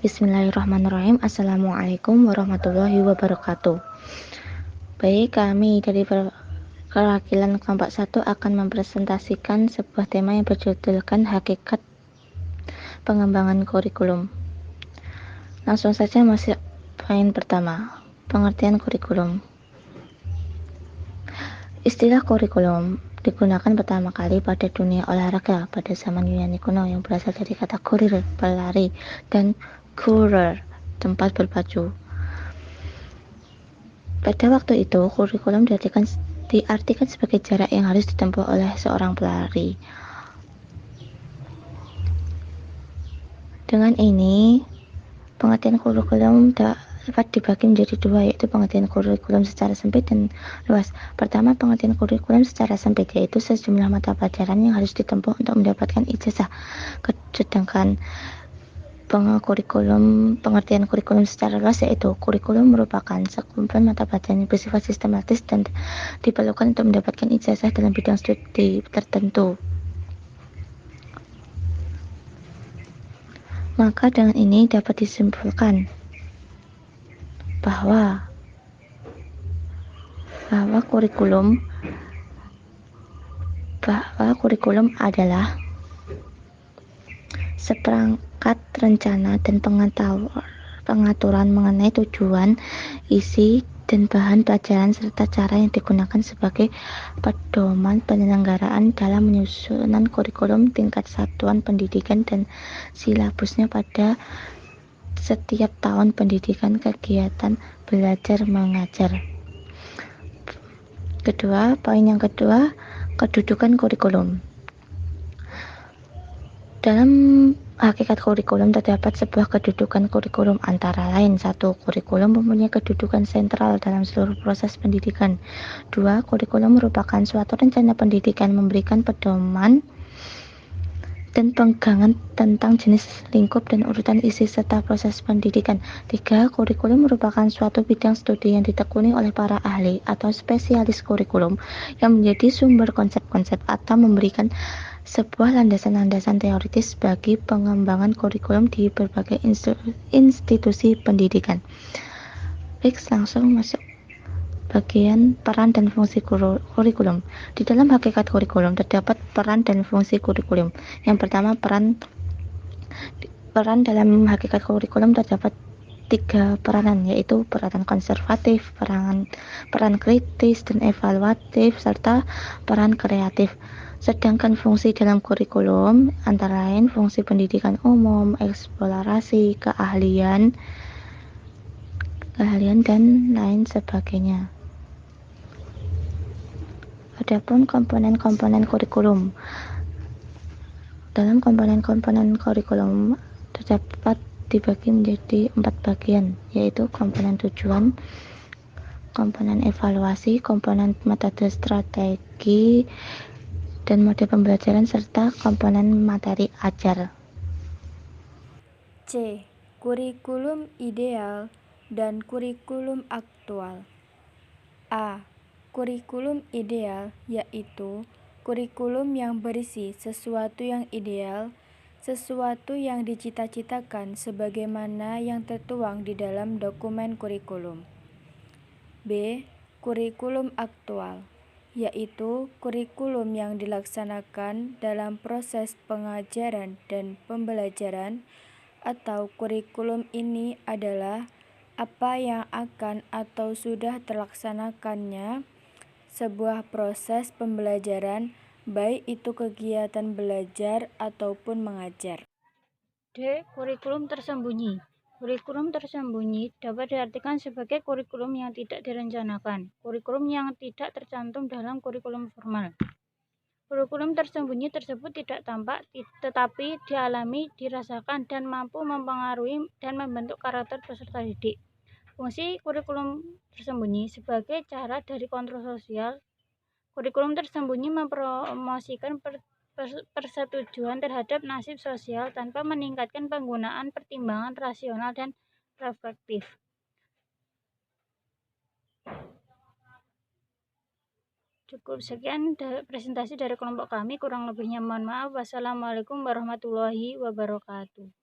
Bismillahirrahmanirrahim. Assalamualaikum warahmatullahi wabarakatuh. Baik, kami dari perwakilan kelompok 1 akan mempresentasikan sebuah tema yang berjudulkan hakikat pengembangan kurikulum. Langsung saja masuk poin pertama, pengertian kurikulum. Istilah kurikulum digunakan pertama kali pada dunia olahraga pada zaman Yunani kuno yang berasal dari kata kurir, pelari, dan kurer, tempat berpacu. Pada waktu itu, kurikulum diartikan sebagai jarak yang harus ditempuh oleh seorang pelari. Dengan ini, pengertian kurikulum dapat dibagi menjadi dua, yaitu pengertian kurikulum secara sempit dan luas. Pertama, pengertian kurikulum secara sempit, yaitu sejumlah mata pelajaran yang harus ditempuh untuk mendapatkan ijazah. Sedangkan pengertian kurikulum secara luas yaitu kurikulum merupakan sekumpulan mata pelajaran yang bersifat sistematis dan diperlukan untuk mendapatkan ijazah dalam bidang studi tertentu. Maka dengan ini dapat disimpulkan bahwa kurikulum adalah seperangkat rencana dan pengaturan mengenai tujuan, isi, dan bahan pelajaran serta cara yang digunakan sebagai pedoman penyelenggaraan dalam penyusunan kurikulum tingkat satuan pendidikan dan silabusnya pada setiap tahun pendidikan kegiatan belajar mengajar. Poin yang kedua, kedudukan kurikulum. Dalam hakikat kurikulum terdapat sebuah kedudukan kurikulum antara lain. 1. Kurikulum mempunyai kedudukan sentral dalam seluruh proses pendidikan. 2. Kurikulum merupakan suatu rencana pendidikan memberikan pedoman dan pegangan tentang jenis, lingkup, dan urutan isi serta proses pendidikan. 3. Kurikulum merupakan suatu bidang studi yang ditekuni oleh para ahli atau spesialis kurikulum yang menjadi sumber konsep-konsep atau memberikan sebuah landasan-landasan teoritis bagi pengembangan kurikulum di berbagai institusi pendidikan. Baik, langsung masuk bagian peran dan fungsi kurikulum. Di dalam hakikat kurikulum terdapat peran dan fungsi kurikulum. Yang pertama, peran dalam hakikat kurikulum terdapat 3 peranan, yaitu peran konservatif, peran kritis dan evaluatif, serta peran kreatif. Sedangkan fungsi dalam kurikulum antara lain fungsi pendidikan umum, eksplorasi, keahlian, dan lain sebagainya. Adapun komponen-komponen kurikulum. Dalam komponen-komponen kurikulum terdapat dibagi menjadi 4 bagian, yaitu komponen tujuan, komponen evaluasi, komponen metode strategi dan mode pembelajaran, serta komponen materi ajar. C. Kurikulum ideal dan kurikulum aktual. A. Kurikulum ideal yaitu kurikulum yang berisi sesuatu yang ideal, sesuatu yang dicita-citakan sebagaimana yang tertuang di dalam dokumen kurikulum. B. Kurikulum aktual yaitu kurikulum yang dilaksanakan dalam proses pengajaran dan pembelajaran, atau kurikulum ini adalah apa yang akan atau sudah terlaksanakannya sebuah proses pembelajaran, baik itu kegiatan belajar ataupun mengajar. D. Kurikulum tersembunyi. Kurikulum tersembunyi dapat diartikan sebagai kurikulum yang tidak direncanakan, kurikulum yang tidak tercantum dalam kurikulum formal. Kurikulum tersembunyi tersebut tidak tampak, tetapi dialami, dirasakan, dan mampu mempengaruhi dan membentuk karakter peserta didik. Fungsi kurikulum tersembunyi sebagai cara dari kontrol sosial. Kurikulum tersembunyi mempromosikan persetujuan terhadap nasib sosial tanpa meningkatkan penggunaan pertimbangan rasional dan reflektif. Cukup sekian presentasi dari kelompok kami, kurang lebihnya mohon maaf. Wassalamualaikum warahmatullahi wabarakatuh.